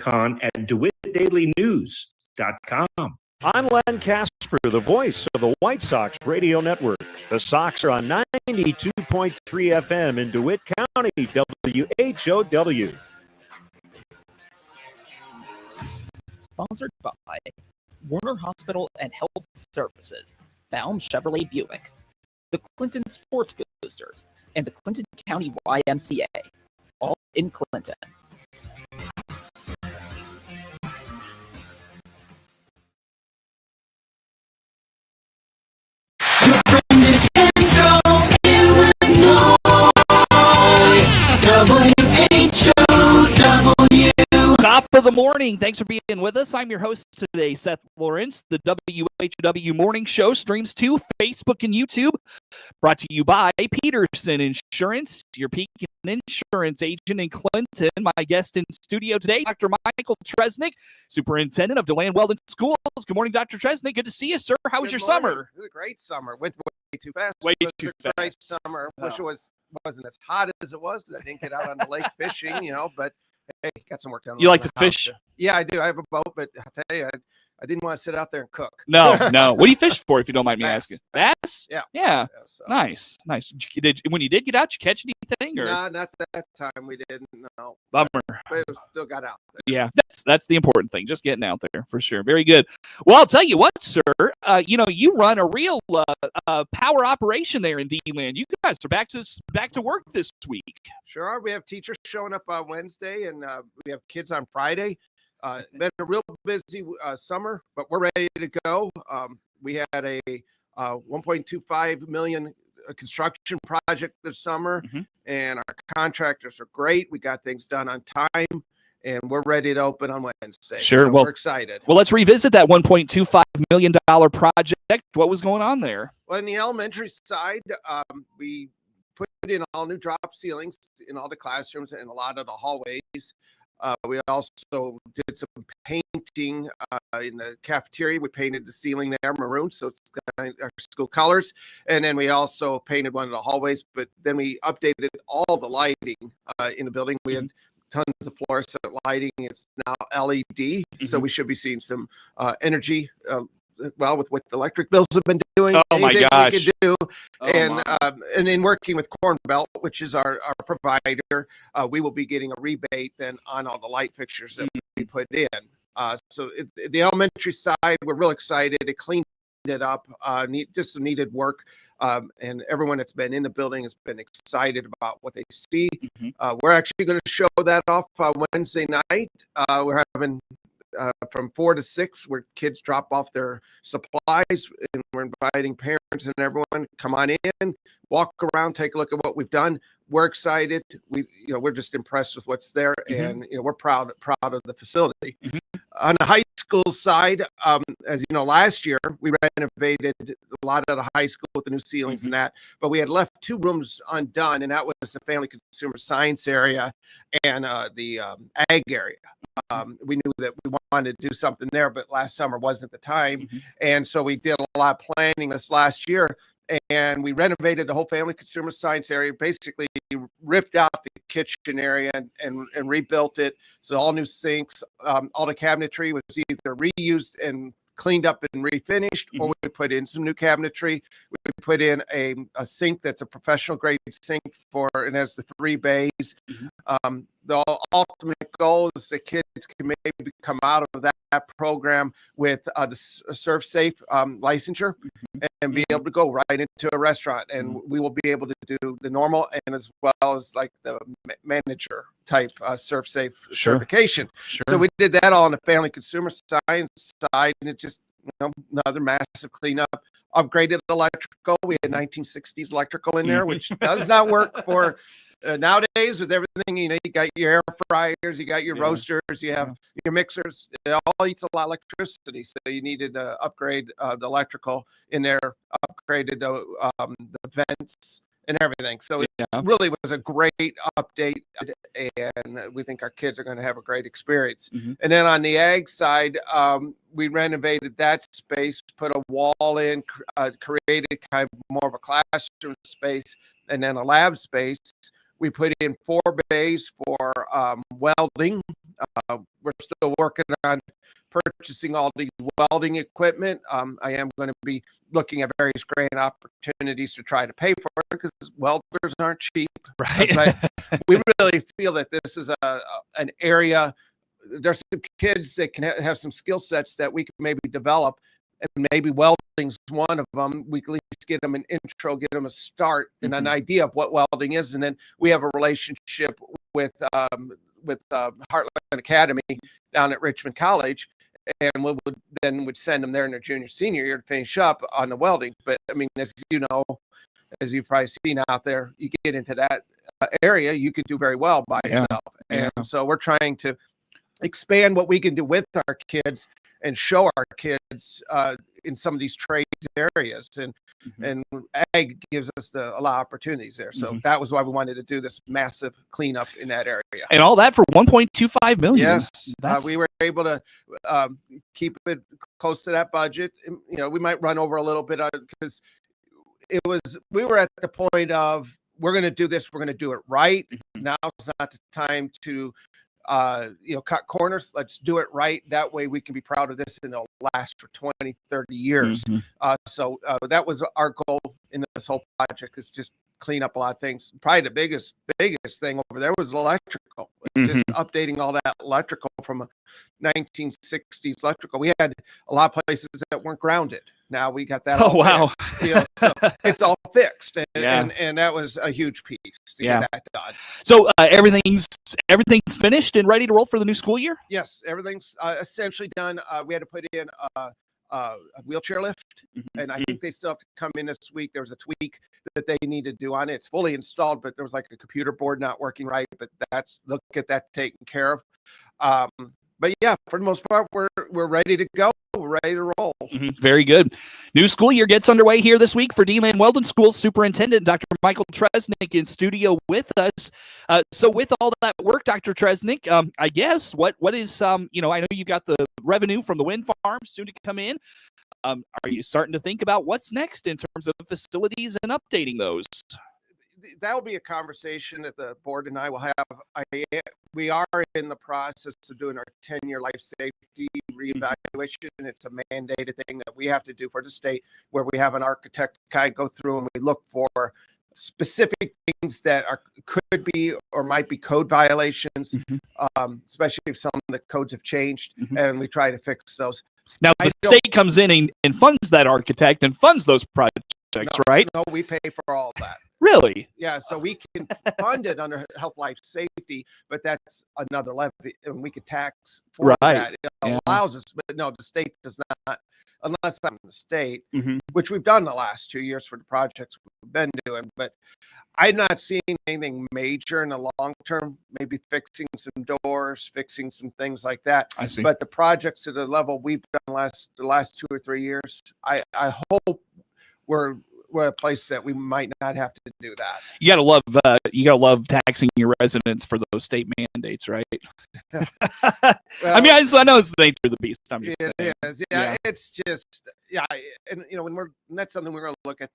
icon at DeWittDailyNews.com. I'm Len Casper, the voice of the White Sox Radio Network. The Sox are on 92.3 FM in DeWitt County, WHOW. Sponsored by Warner Hospital and Health Services, Baum Chevrolet Buick, the Clinton Sports Boosters, and the Clinton County YMCA, all in Clinton. Top of the morning. Thanks for being with us. I'm your host today, Seth Lawrence. The WHOW Morning Show streams to Facebook and YouTube. Brought to you by Peterson Insurance, your Pekin Insurance agent in Clinton. My guest in studio today, Dr. Michael Tresnak, Superintendent of DeLand-Weldon Schools. Good morning, Dr. Tresnak. Good to see you, sir. How was your summer? It was a great summer. Went way too fast. Way It was too a great fast. summer. Wish it wasn't as hot as it was because I didn't get out on the lake fishing, but hey, got some work done. You like around to the house. fish? Yeah, I do. I have a boat, but I tell you, I didn't want to sit out there and cook. No. What do you fish for, if you don't mind me Bass. asking? Bass? Yeah. Yeah. So, Nice. When you did get out, you catch anything? Or? No, not that time. We didn't. No. Bummer. But it still got out there. Yeah, that's the important thing. Just getting out there for sure. Very good. Well, I'll tell you what, sir. You run a real power operation there in DeLand. You guys are back to work this week. Sure are. We have teachers showing up on Wednesday, and we have kids on Friday. Been a real busy summer, but we're ready to go. We had a $1.25 million construction project this summer, and our contractors are great. We got things done on time, and we're ready to open on Wednesday. Sure. So Well, we're excited. Well, let's revisit that $1.25 million project. What was going on there? Well, in the elementary side, we put in all new drop ceilings in all the classrooms and a lot of the hallways. We also did some painting in the cafeteria. We painted the ceiling there maroon, so it's our school colors. And then we also painted one of the hallways, but then we updated all the lighting in the building. We had tons of fluorescent lighting. It's now LED, so we should be seeing some energy. With what the electric bills have been doing. Oh my gosh. We could do. Oh, and then working with Corn Belt, which is our provider, we will be getting a rebate then on all the light fixtures that we put in. The elementary side, we're real excited. It cleaned it up, just some needed work. And everyone that's been in the building has been excited about what they see. We're actually going to show that off Wednesday night. We're having from 4 to 6 where kids drop off their supplies, and we're inviting parents and everyone come on in, walk around, take a look at what we've done. We're excited. We're just impressed with what's there, and we're proud of the facility. On the high school side, as you know, last year we renovated a lot of the high school with the new ceilings and that, but we had left 2 rooms undone, and that was the family consumer science area and the ag area. We knew that we wanted to do something there, but last summer wasn't the time. And so we did a lot of planning this last year, and we renovated the whole family consumer science area, basically ripped out the kitchen area and rebuilt it. So all new sinks, all the cabinetry was either reused and cleaned up and refinished, or we put in some new cabinetry. We put in a sink that's a professional grade sink and has the 3 bays. The ultimate goal is that kids can maybe come out of that program with the Surf Safe licensure and be able to go right into a restaurant. And we will be able to do the normal and as well as like the manager type Surf Safe certification. So we did that all on the family consumer science side, and it just another massive cleanup. Upgraded electrical. We had 1960s electrical in there, which does not work for nowadays with everything. You got your air fryers, you got your roasters, you have your mixers. It all eats a lot of electricity, so you needed to upgrade the electrical in there. Upgraded the vents and everything. So it really was a great update, and we think our kids are going to have a great experience. And then on the ag side, we renovated that space, put a wall in, created kind of more of a classroom space, and then a lab space We put in 4 bays for welding. We're still working on purchasing all the welding equipment. I am going to be looking at various grant opportunities to try to pay for it because welders aren't cheap. Right. But we really feel that this is an area. There's some kids that can have some skill sets that we can maybe develop, and maybe welding's one of them. We can at least get them an intro, get them a start and an idea of what welding is, and then we have a relationship with Heartland Academy down at Richmond College, and we would send them there in their junior senior year to finish up on the welding. But I mean, as you know, as you've probably seen out there, you get into that area, you could do very well by yourself. And so we're trying to expand what we can do with our kids and show our kids in some of these trades areas, and ag gives us a lot of opportunities there. So that was why we wanted to do this massive cleanup in that area. And all that for $1.25 million. Yes, we were able to keep it close to that budget. You know, we might run over a little bit because we were at the point of, we're going to do this, we're going to do it right. Now's not the time to cut corners. Let's do it right. That way we can be proud of this and it'll last for 20, 30 years. So that was our goal in this whole project, is just clean up a lot of things. Probably the biggest thing over there was electrical. Just updating all that electrical from a 1960s electrical. We had a lot of places that weren't grounded. Now we got that. Oh, wow. Fixed, so it's all fixed. And that was a huge piece to get that done. So everything's finished and ready to roll for the new school year? Yes, everything's essentially done. We had to put in a wheelchair lift, and I think they still have to come in this week. There was a tweak that they need to do on it. It's fully installed, but there was like a computer board not working right, but look at that taken care of. But yeah, for the most part, we're ready to go. We're ready to roll. Very good. New school year gets underway here this week for DeLand-Weldon Schools. Superintendent Dr. Michael Tresnak in studio with us. So with all that work, Dr. Tresnak, I guess what is I know you've got the revenue from the wind farms soon to come in. Are you starting to think about what's next in terms of facilities and updating those? That will be a conversation that the board and I will have. We are in the process of doing our 10-year life safety reevaluation. It's a mandated thing that we have to do for the state, where we have an architect kind of go through and we look for specific things that could be or might be code violations, especially if some of the codes have changed, and we try to fix those. Now, the state comes in and funds that architect and funds those projects, right? No, we pay for all of that. Really? Yeah, so we can fund it under health life safety, but that's another levy, and we could tax for that. It allows us, but no, the state does not, unless I'm in the state, which we've done the last 2 years for the projects we've been doing. But I'm not seeing anything major in the long term, maybe fixing some doors, fixing some things like that. I see. But the projects at the level we've done the last 2 or 3 years, I hope we're a place that we might not have to do that. You gotta love taxing your residents for those state mandates, right? Well, I mean, I know it's the nature of the beast. I'm just saying. It is. Yeah, it's just and that's something we're going to look at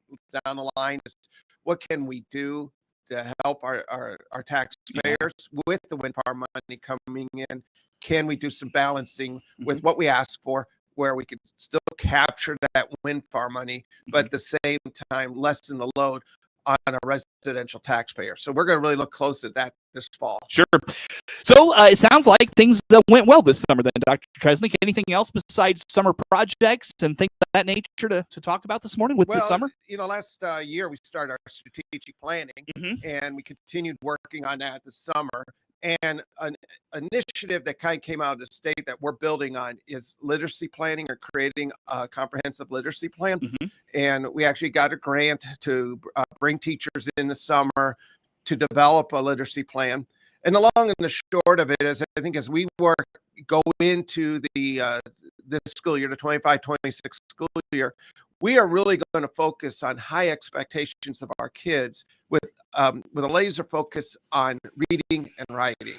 down the line, is what can we do to help our taxpayers with the wind farm money coming in? Can we do some balancing with what we ask for, where we could still capture that wind farm money, but at the same time lessen the load on a residential taxpayer? So we're going to really look close at that this fall. Sure. So it sounds like things went well this summer then, Dr. Tresnak. Anything else besides summer projects and things of that nature to talk about this morning with the summer? Last year we started our strategic planning, and we continued working on that this summer. And an initiative that kind of came out of the state that we're building on is literacy planning, or creating a comprehensive literacy plan. And we actually got a grant to bring teachers in the summer to develop a literacy plan. And the long and the short of it is, I think as we go into this school year, the 25-26 school year, we are really going to focus on high expectations of our kids with a laser focus on reading and writing.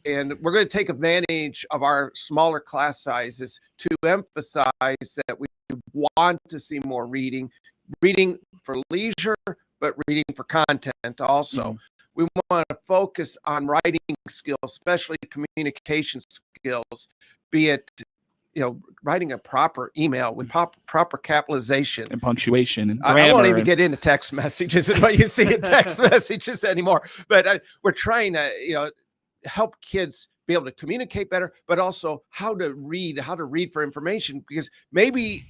And we're going to take advantage of our smaller class sizes to emphasize that we want to see more reading for leisure, but reading for content also. we want to focus on writing skills, especially communication skills, be it, writing a proper email with proper capitalization and punctuation and grammar. I won't even get into text messages and what you see in text messages anymore. But we're trying to, help kids be able to communicate better, but also how to read for information. Because maybe,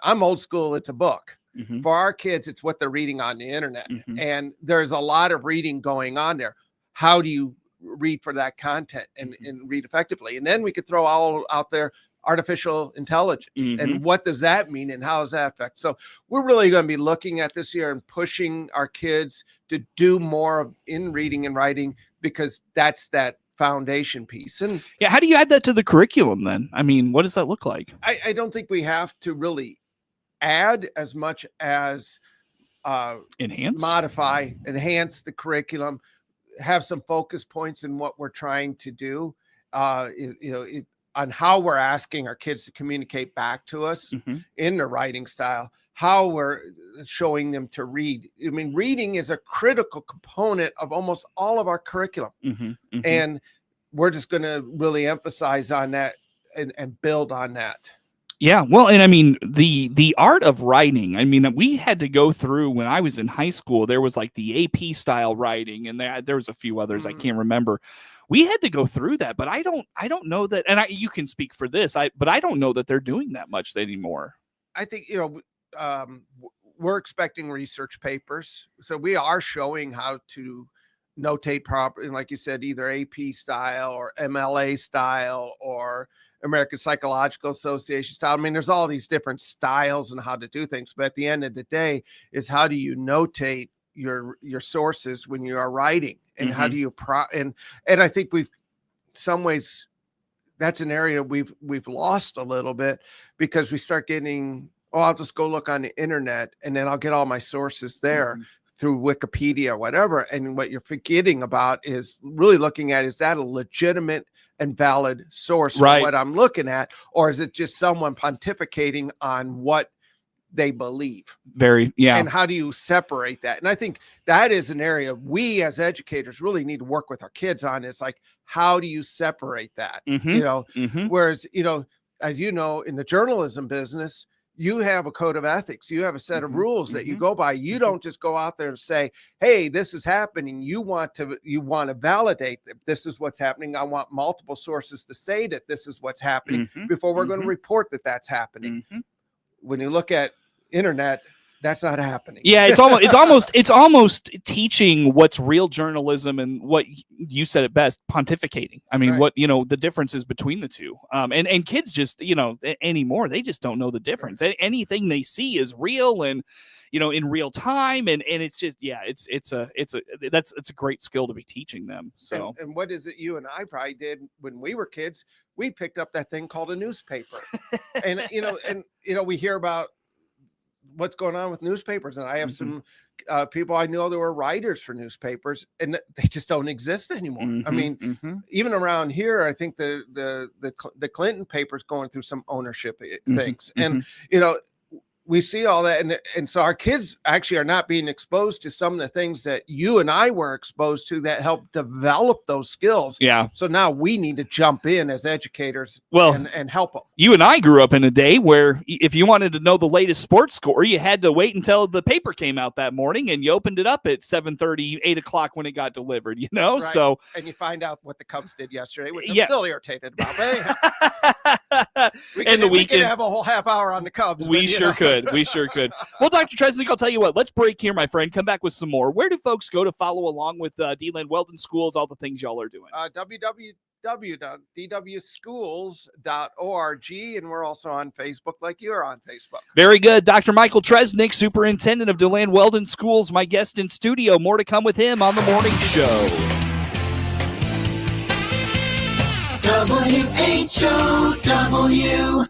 I'm old school, it's a book. Mm-hmm. For our kids, it's what they're reading on the internet. Mm-hmm. And there's a lot of reading going on there. How do you read for that content and read effectively? And then we could throw all out there artificial intelligence. Mm-hmm. And what does that mean and how does that affect? So we're really going to be looking at this year and pushing our kids to do more in reading and writing, because that's that foundation piece. And yeah, how do you add that to the curriculum then? I mean, what does that look like? I don't think we have to really add as much as enhance the curriculum, have some focus points in what we're trying to do, on how we're asking our kids to communicate back to us in their writing style, how we're showing them to read. I mean, reading is a critical component of almost all of our curriculum. And we're just going to really emphasize on that and build on that. Yeah, well, and I mean, the art of writing, I mean, we had to go through, when I was in high school, there was like the AP style writing, and there was a few others I can't remember. We had to go through that, but I don't know that, and you can speak for this, but I don't know that they're doing that much anymore. I think, we're expecting research papers, so we are showing how to notate properly, like you said, either AP style or MLA style or American Psychological Association style. I mean, there's all these different styles and how to do things, but at the end of the day is how do you notate your sources when you are writing, and how do you and I think some ways that's an area we've lost a little bit, because we start getting, I'll just go look on the internet and then I'll get all my sources there through Wikipedia or whatever. And what you're forgetting about is really looking at, is that a legitimate and valid source for what I'm looking at, or is it just someone pontificating on what they believe? And how do you separate that? And I think that is an area we as educators really need to work with our kids on, is like, how do you separate that? Whereas, as you know, in the journalism business, you have a code of ethics. You have a set of rules that you go by. You don't just go out there and say, hey, this is happening. You want to validate that this is what's happening. I want multiple sources to say that this is what's happening before we're going to report that that's happening. When you look at internet, that's not happening. Yeah, it's almost teaching what's real journalism and what you said it best, pontificating. I mean, what the differences between the two. And kids just anymore, they just don't know the difference. Anything they see is real and in real time, and it's just it's a great skill to be teaching them. So and what is it you and I probably did when we were kids? We picked up that thing called a newspaper, and we hear about what's going on with newspapers, and I have some people I know that were writers for newspapers, and they just don't exist anymore. I mean, even around here, I think the Clinton paper's going through some ownership things, and we see all that, and so our kids actually are not being exposed to some of the things that you and I were exposed to that help develop those skills. Yeah. So now we need to jump in as educators, and help them. You and I grew up in a day where if you wanted to know the latest sports score, you had to wait until the paper came out that morning, and you opened it up at 7:30, 8 o'clock when it got delivered. Right. So and you find out what the Cubs did yesterday, which I'm still irritated about. But we could have a whole half hour on the Cubs. We sure could. We sure could. Well, Dr. Tresnak, I'll tell you what. Let's break here, my friend. Come back with some more. Where do folks go to follow along with DeLand-Weldon Schools, all the things y'all are doing? www.dwschools.org, and we're also on Facebook, like you're on Facebook. Very good. Dr. Michael Tresnak, Superintendent of DeLand-Weldon Schools, my guest in studio. More to come with him on the morning show. WHOW.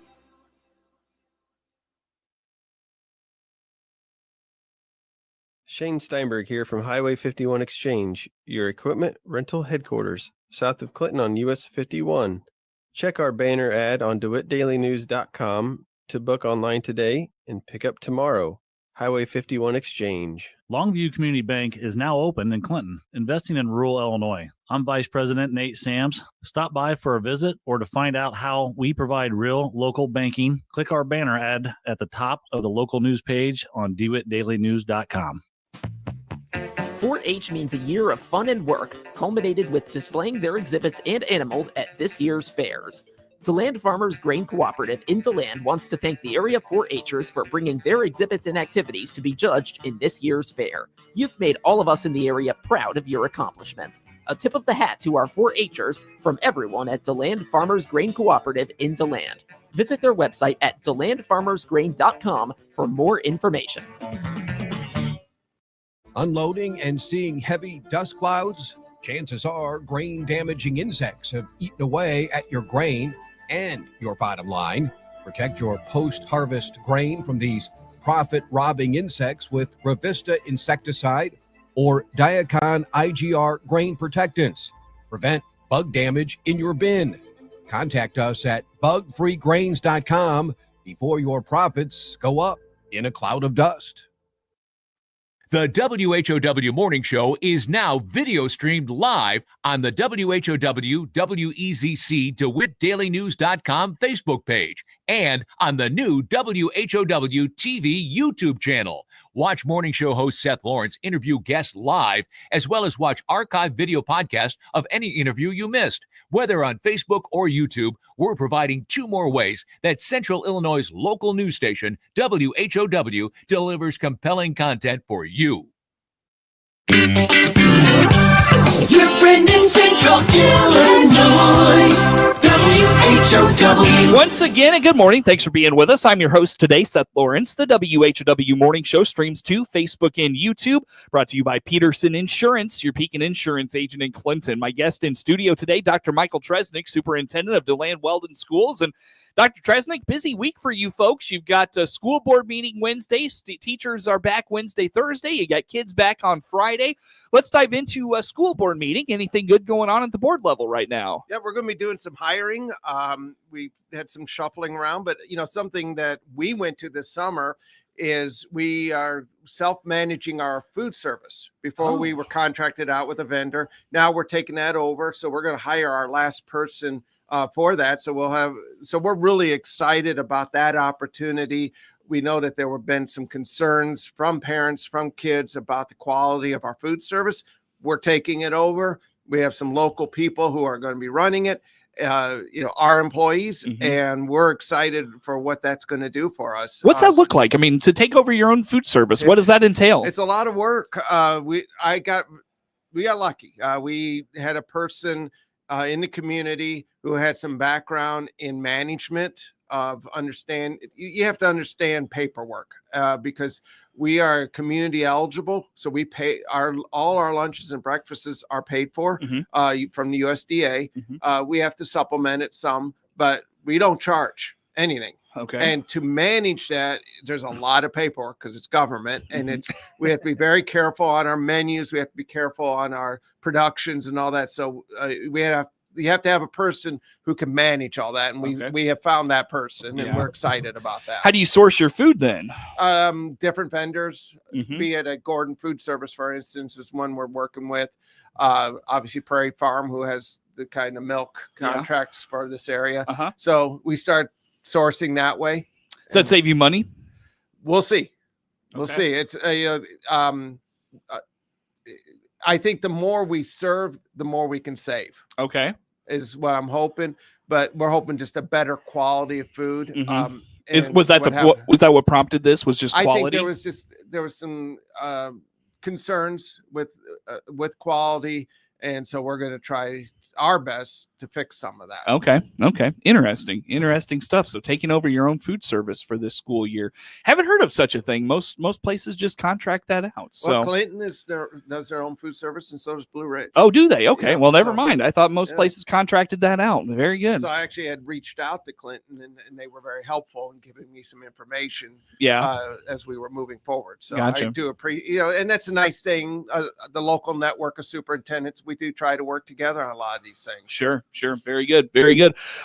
Shane Steinberg here from Highway 51 Exchange, your equipment rental headquarters, south of Clinton on US 51. Check our banner ad on DeWittDailyNews.com to book online today and pick up tomorrow. Highway 51 Exchange. Longview Community Bank is now open in Clinton, investing in rural Illinois. I'm Vice President Nate Sams. Stop by for a visit or to find out how we provide real local banking. Click our banner ad at the top of the local news page on DeWittDailyNews.com. 4-H means a year of fun and work, culminated with displaying their exhibits and animals at this year's fairs. DeLand Farmers Grain Cooperative in DeLand wants to thank the area 4-Hers for bringing their exhibits and activities to be judged in this year's fair. You've made all of us in the area proud of your accomplishments. A tip of the hat to our 4-Hers from everyone at DeLand Farmers Grain Cooperative in DeLand. Visit their website at DeLandFarmersGrain.com for more information. Unloading and seeing heavy dust clouds? Chances are grain-damaging insects have eaten away at your grain and your bottom line. Protect your post-harvest grain from these profit-robbing insects with Revista insecticide or Diacon IGR grain protectants. Prevent bug damage in your bin. Contact us at bugfreegrains.com before your profits go up in a cloud of dust. The WHOW Morning Show is now video streamed live on the WHOW WEZC DeWittDailyNews.com Facebook page and on the new WHOW TV YouTube channel. Watch Morning Show host Seth Lawrence interview guests live, as well as watch archived video podcasts of any interview you missed. Whether on Facebook or YouTube, we're providing two more ways that Central Illinois' local news station, WHOW, delivers compelling content for you. Your friend in Central Illinois, WHOW. Once again, and good morning. Thanks for being with us. I'm your host today, Seth Lawrence. The WHOW Morning Show streams to Facebook and YouTube, brought to you by Peterson Insurance, your Pekin Insurance agent in Clinton. My guest in studio today, Dr. Michael Tresnak, Superintendent of DeLand-Weldon Schools. And Dr. Tresnak, busy week for you folks. You've got a school board meeting Wednesday. Teachers are back Wednesday, Thursday. You got kids back on Friday. Let's dive into a school board meeting. Anything good going on at the board level right now? Yeah, we're going to be doing some hiring. We had some shuffling around, but something that we went to this summer is we are self-managing our food service. Before we were contracted out with a vendor. Now we're taking that over. So we're going to hire our last person for that. So we're really excited about that opportunity. We know that there have been some concerns from parents, from kids about the quality of our food service. We're taking it over. We have some local people who are going to be running it, our employees, and we're excited for what that's going to do for us. What's that look like? I mean, to take over your own food service, what does that entail? It's a lot of work. We got lucky. We had a person in the community who had some background in management you have to understand paperwork because we are community eligible. So we pay all our lunches and breakfasts are paid for from the USDA. We have to supplement it some, but we don't charge anything. Okay. And to manage that, there's a lot of paperwork because it's government, and we have to be very careful on our menus. We have to be careful on our productions and all that. So you have to have a person who can manage all that, and we have found that person, and we're excited about that. How do you source your food then? Different vendors, be it a Gordon Food Service, for instance, is one we're working with. Obviously, Prairie Farm, who has the kind of milk contracts for this area. So we start sourcing that way. Does that save you money? We'll see. We'll see. It's I think the more we serve, the more we can save. Okay. Is what I'm hoping, but we're hoping just a better quality of food. Was that what prompted this? Was just quality? I think there was some concerns with quality, and so we're going to try our best to fix some of that. Okay. Interesting stuff. So taking over your own food service for this school year. Haven't heard of such a thing. Most places just contract that out. So Clinton does their own food service, and so does Blue Ridge. Oh, do they? Okay. Well, never mind. I thought most places contracted that out. Very good. So I actually had reached out to Clinton, and they were very helpful in giving me some information. As we were moving forward. So gotcha. I do appreciate, and that's a nice thing. The local network of superintendents we do try to work together on a lot of these things. Sure. Very good.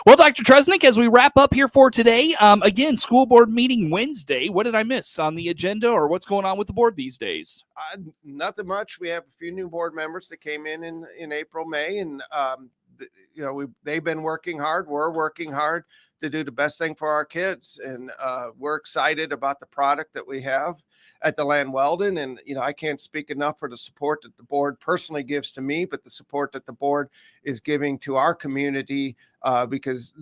Well, Dr. Tresnak, as we wrap up here for today, again, school board meeting Wednesday. What did I miss on the agenda, or what's going on with the board these days? Nothing much. We have a few new board members that came in April, May, and they've been working hard. We're working hard to do the best thing for our kids, and we're excited about the product that we have at DeLand-Weldon. And I can't speak enough for the support that the board personally gives to me, but the support that the board is giving to our community, because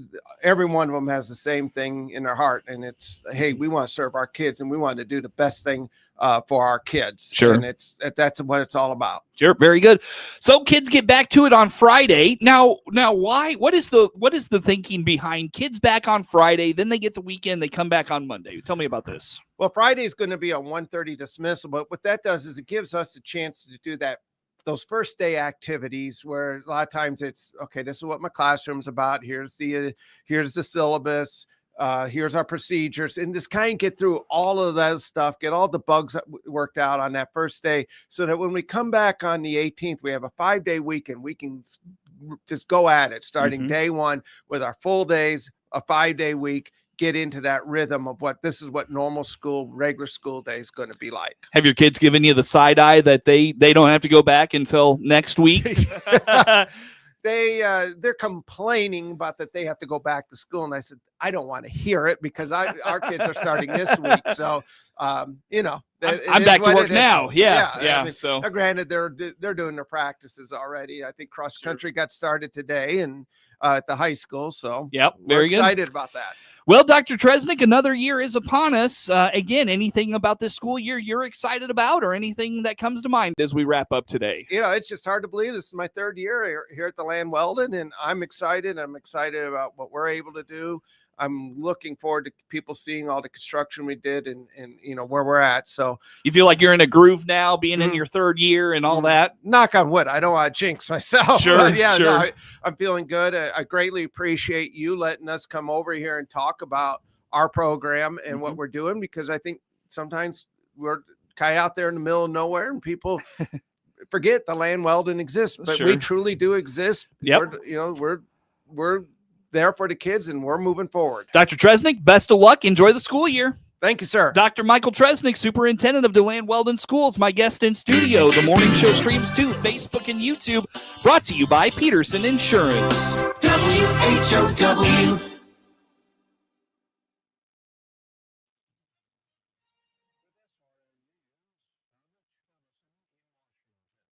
every one of them has the same thing in their heart, and it's, hey, we want to serve our kids, and we want to do the best thing for our kids. Sure. And that's what it's all about. Sure, very good. So kids get back to it on Friday. Now why? What is the thinking behind kids back on Friday, then they get the weekend, they come back on Monday? Tell me about this. Well, Friday is going to be a 1:30 dismissal, but what that does is it gives us a chance to do those first day activities where a lot of times it's, okay, this is what my classroom's about. Here's the syllabus. Here's our procedures, and just kind of get through all of that stuff, get all the bugs worked out on that first day, so that when we come back on the 18th, we have a 5-day weekend. We can just go at it starting day one with our full days, a 5-day week, get into that rhythm of what normal school, regular school day is going to be like. Have your kids given you the side eye that they don't have to go back until next week? They're complaining about that they have to go back to school, and I said, I don't want to hear it, because our kids are starting this week. So I'm back to work now. Yeah. I mean, so granted, they're doing their practices already. I think cross country got started today, and at the high school. So we're excited about that. Well, Dr. Tresnak, another year is upon us. Again, anything about this school year you're excited about, or anything that comes to mind as we wrap up today? It's just hard to believe this is my third year here at DeLand-Weldon, and I'm excited. I'm excited about what we're able to do. I'm looking forward to people seeing all the construction we did and where we're at. So you feel like you're in a groove now, being in your third year and all that? Knock on wood. I don't want to jinx myself. Sure. But sure. No, I'm feeling good. I greatly appreciate you letting us come over here and talk about our program and what we're doing, because I think sometimes we're kind of out there in the middle of nowhere, and people forget DeLand-Weldon exists, but we truly do exist. Yep. We're there for the kids, and we're moving forward. Dr. Tresnak, best of luck. Enjoy the school year. Thank you, sir. Dr. Michael Tresnak, Superintendent of DeLand-Weldon Schools, my guest in studio. The morning show streams to Facebook and YouTube, brought to you by Peterson Insurance. WHOW.